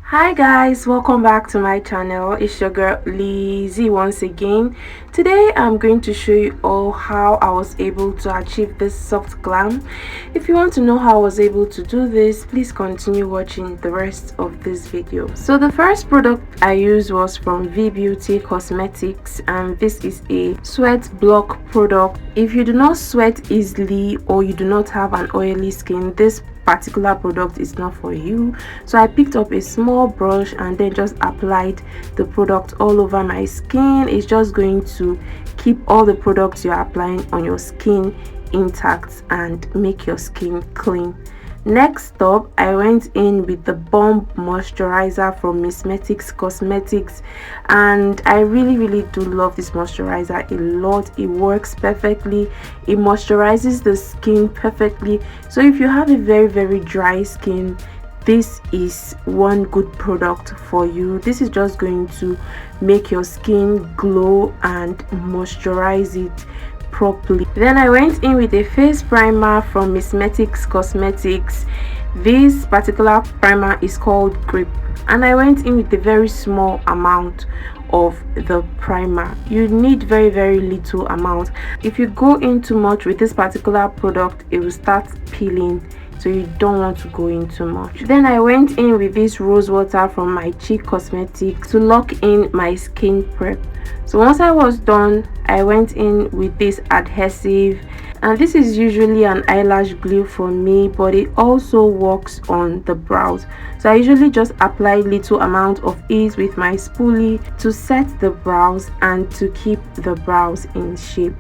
Hi guys, welcome back to my channel. It's your girl Lizzie once again. Today I'm going to show you all how I was able to achieve this soft glam. If you want to know how I was able to do this, please continue watching the rest of this video. So the first product I used was from V Beauty Cosmetics, and this is a sweat block product. If you do not sweat easily or you do not have an oily skin, this particular product is not for you. So I picked up a small brush and then just applied the product all over my skin. It's just going to keep all the products you're applying on your skin intact and make your skin clean. Next up, I went in with the Bomb Moisturizer from Missmetics Cosmetics, and I really do love this moisturizer a lot. It works perfectly, it moisturizes the skin perfectly. So if you have a very dry skin, this is one good product for you. This is just going to make your skin glow and moisturize it properly. Then I went in with a face primer from Missmetics Cosmetics. This particular primer is called Grip, and I went in with a very small amount of the primer. You need very little amount. If you go in too much with this particular product, it will start peeling, so you don't want to go in too much. Then I went in with this rose water from My Cheek Cosmetics to lock in my skin prep. So once I was done, I went in with this adhesive, and this is usually an eyelash glue for me, but it also works on the brows. So I usually just apply little amount of it with my spoolie to set the brows and to keep the brows in shape.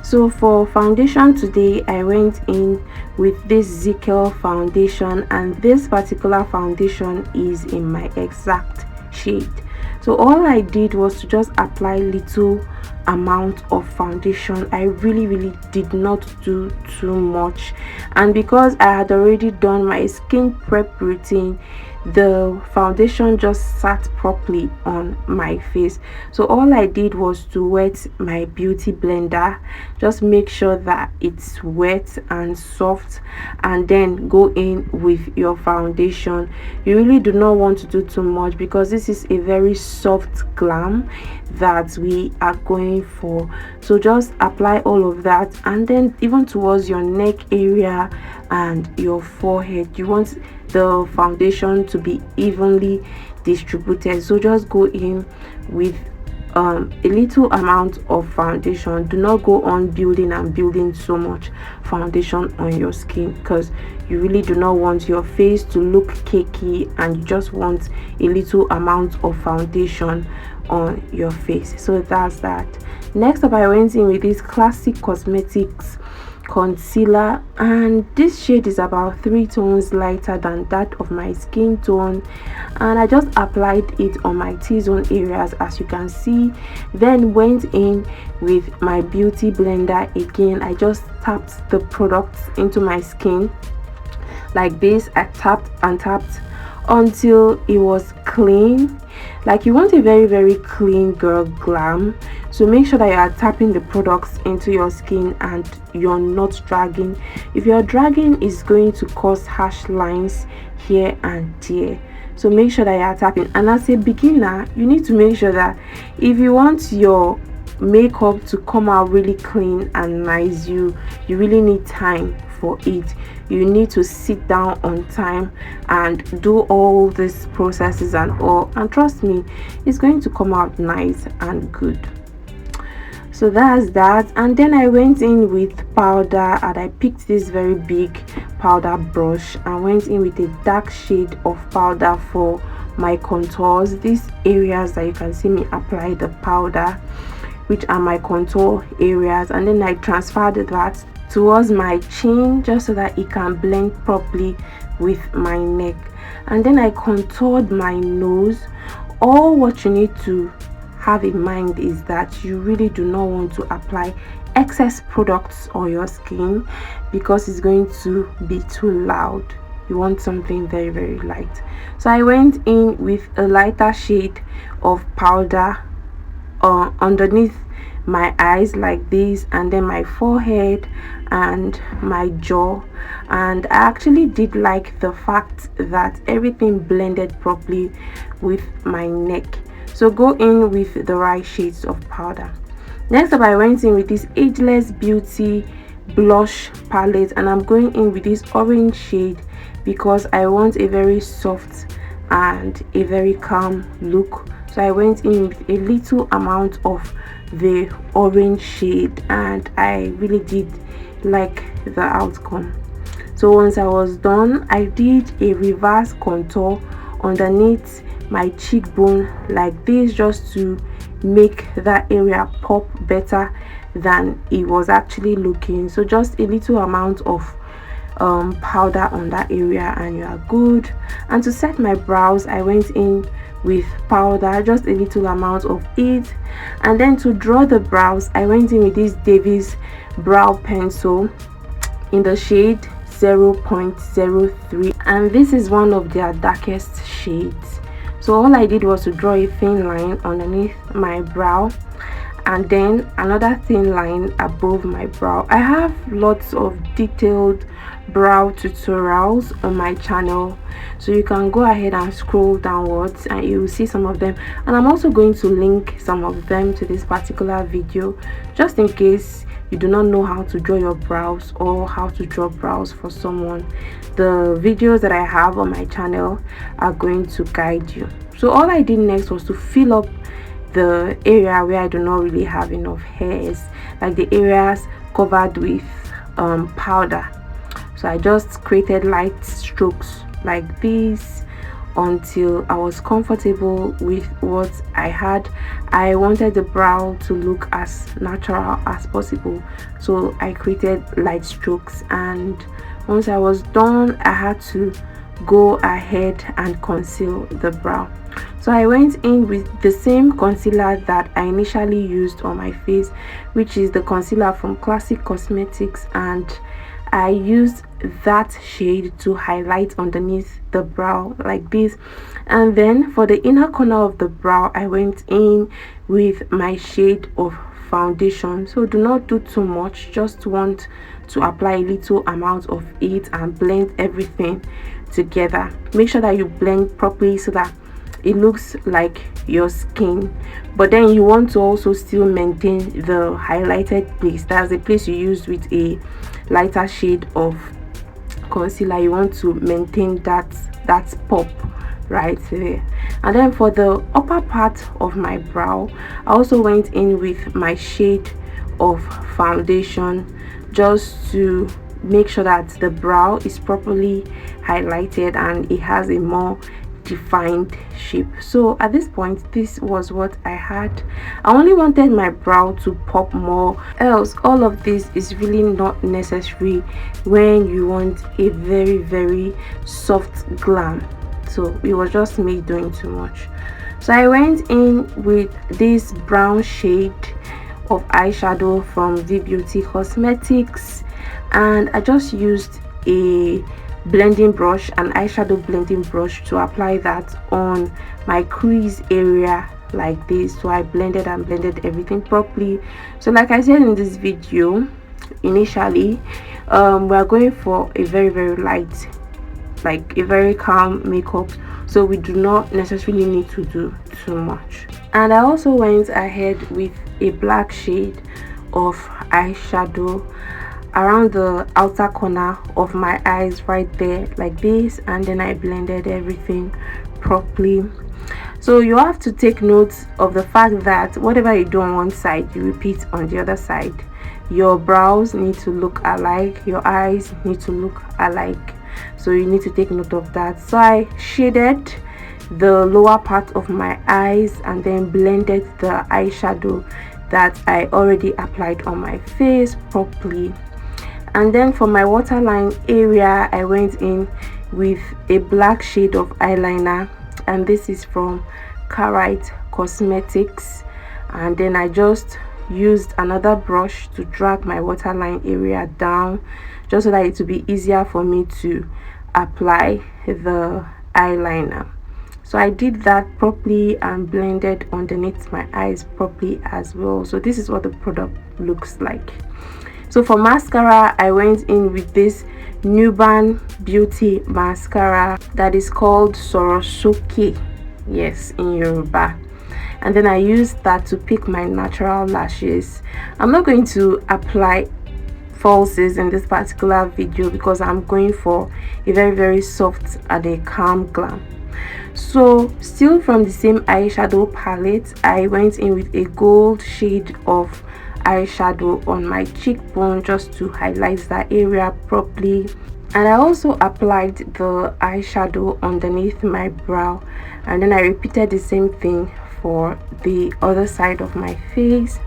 So for foundation today, I went in with this Zickel foundation, and this particular foundation is in my exact shade. So all I did was to just apply little amount of foundation. I really did not do too much, and because I had already done my skin prep routine, the foundation just sat properly on my face. So all I did was to wet my beauty blender, just make sure that it's wet and soft, and then go in with your foundation. You really do not want to do too much because this is a very soft glam that we are going for. So just apply all of that, and then even towards your neck area and your forehead, you want the foundation to be evenly distributed. So just go in with a little amount of foundation. Do not go on building and building so much foundation on your skin, because you really do not want your face to look cakey, and you just want a little amount of foundation on your face. So that's that. Next up, I went in with this Classic Cosmetics concealer, and this shade is about 3 tones lighter than that of my skin tone, and I just applied it on my T-zone areas, as you can see. Then went in with my beauty blender again. I just tapped the products into my skin like this. I tapped and tapped until it was clean. Like, you want a very clean girl glam, so make sure that you are tapping the products into your skin and you're not dragging. If you're dragging, it's going to cause harsh lines here and there. So make sure that you are tapping. And as a beginner, you need to make sure that if you want your makeup to come out really clean and nice, you really need time for it. You need to sit down on time and do all these processes and all, and trust me, it's going to come out nice and good. So that's that. And then I went in with powder, and I picked this very big powder brush and went in with a dark shade of powder for my contours. These areas that you can see me apply the powder, which are my contour areas, and then I transferred that towards my chin just so that it can blend properly with my neck. And then I contoured my nose. All what you need to have in mind is that you really do not want to apply excess products on your skin, because it's going to be too loud. You want something very light. So I went in with a lighter shade of powder underneath my eyes like this, and then my forehead and my jaw. And I actually did like the fact that everything blended properly with my neck. So go in with the right shades of powder. Next up, I went in with this Ageless Beauty blush palette, and I'm going in with this orange shade because I want a very soft and a very calm look. So I went in with a little amount of the orange shade, and I really did like the outcome. So once I was done, I did a reverse contour underneath my cheekbone like this, just to make that area pop better than it was actually looking. So just a little amount of powder on that area and you are good. And to set my brows, I went in with powder, just a little amount of it. And then to draw the brows, I went in with this Davis brow pencil in the shade 0.03, and this is one of their darkest shades. So all I did was to draw a thin line underneath my brow and then another thin line above my brow. I have lots of detailed brow tutorials on my channel, so you can go ahead and scroll downwards and you will see some of them, and I'm also going to link some of them to this particular video, just in case you do not know how to draw your brows or how to draw brows for someone. The videos that I have on my channel are going to guide you. So all I did next was to fill up the area where I do not really have enough hairs, like the areas covered with powder. So I just created light strokes like this until I was comfortable with what I had. I wanted the brow to look as natural as possible, so I created light strokes, and once I was done, I had to go ahead and conceal the brow. So I went in with the same concealer that I initially used on my face, which is the concealer from Classic Cosmetics, and I used that shade to highlight underneath the brow like this. And then for the inner corner of the brow, I went in with my shade of foundation. So do not do too much, just want to apply a little amount of it and blend everything together. Make sure that you blend properly so that it looks like your skin, but then you want to also still maintain the highlighted place. That's the place you used with a lighter shade of concealer. You want to maintain that pop right there. And then for the upper part of my brow, I also went in with my shade of foundation, just to make sure that the brow is properly highlighted and it has a more defined shape. So at this point, this was what I had. I only wanted my brow to pop more, else all of this is really not necessary when you want a very soft glam. So it was just me doing too much. So I went in with this brown shade of eyeshadow from V Beauty Cosmetics, and I just used a blending brush, an eyeshadow blending brush, to apply that on my crease area like this. So I blended and blended everything properly. So like I said in this video initially, we are going for a very light, like a very calm makeup, so we do not necessarily need to do too much. And I also went ahead with a black shade of eyeshadow around the outer corner of my eyes right there like this, and then I blended everything properly. So you have to take note of the fact that whatever you do on one side, you repeat on the other side. Your brows need to look alike, your eyes need to look alike, so you need to take note of that. So I shaded the lower part of my eyes and then blended the eyeshadow that I already applied on my face properly. And then for my waterline area, I went in with a black shade of eyeliner, and this is from Carite Cosmetics. And then I just used another brush to drag my waterline area down, just so that it will be easier for me to apply the eyeliner. So I did that properly and blended underneath my eyes properly as well. So this is what the product looks like. So for mascara, I went in with this Nuban Beauty mascara that is called Sorosoke, yes, in Yoruba. And then I used that to pick my natural lashes. I'm not going to apply falsies in this particular video because I'm going for a very soft and a calm glam. So still from the same eyeshadow palette, I went in with a gold shade of eyeshadow on my cheekbone just to highlight that area properly. And I also applied the eyeshadow underneath my brow, and then I repeated the same thing for the other side of my face.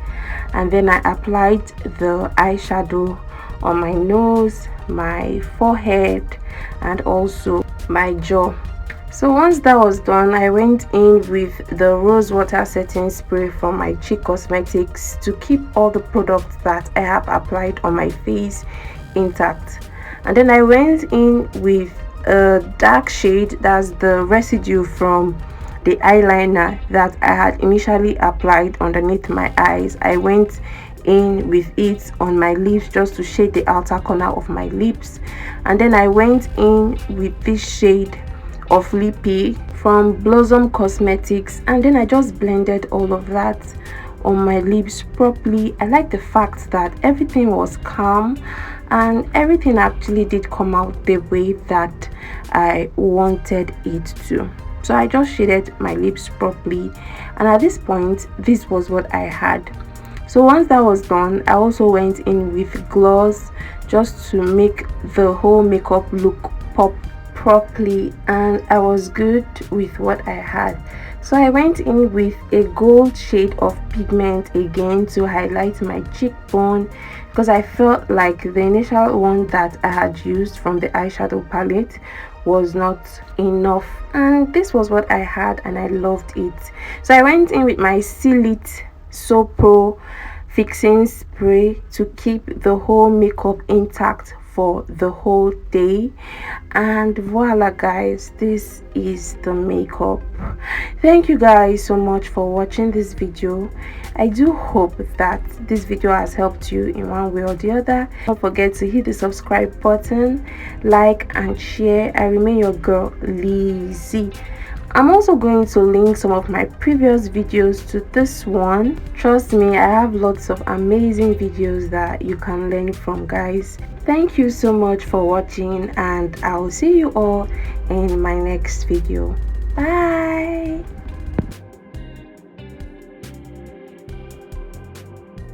And then I applied the eyeshadow on my nose, my forehead, and also my jaw. So once that was done, I went in with the rose water setting spray from my Cheek Cosmetics to keep all the products that I have applied on my face intact. And then I went in with a dark shade, that's the residue from the eyeliner that I had initially applied underneath my eyes. I went in with it on my lips just to shade the outer corner of my lips. And then I went in with this shade of Lippy from Blossom Cosmetics, and then I just blended all of that on my lips properly. I like the fact that everything was calm and everything actually did come out the way that I wanted it to. So I just shaded my lips properly, and at this point this was what I had. So once that was done, I also went in with gloss just to make the whole makeup look pop properly, and I was good with what I had. So I went in with a gold shade of pigment again to highlight my cheekbone because I felt like the initial one that I had used from the eyeshadow palette was not enough, and this was what I had and I loved it. So I went in with my Sealit So Pro fixing spray to keep the whole makeup intact for the whole day, and voila guys, this is the makeup. Thank you guys so much for watching this video. I do hope that this video has helped you in one way or the other. Don't forget to hit the subscribe button, like and share. I remain your girl Lizzie. I'm also going to link some of my previous videos to this one. Trust me, I have lots of amazing videos that you can learn from, guys. Thank you so much for watching, and I will see you all in my next video. Bye.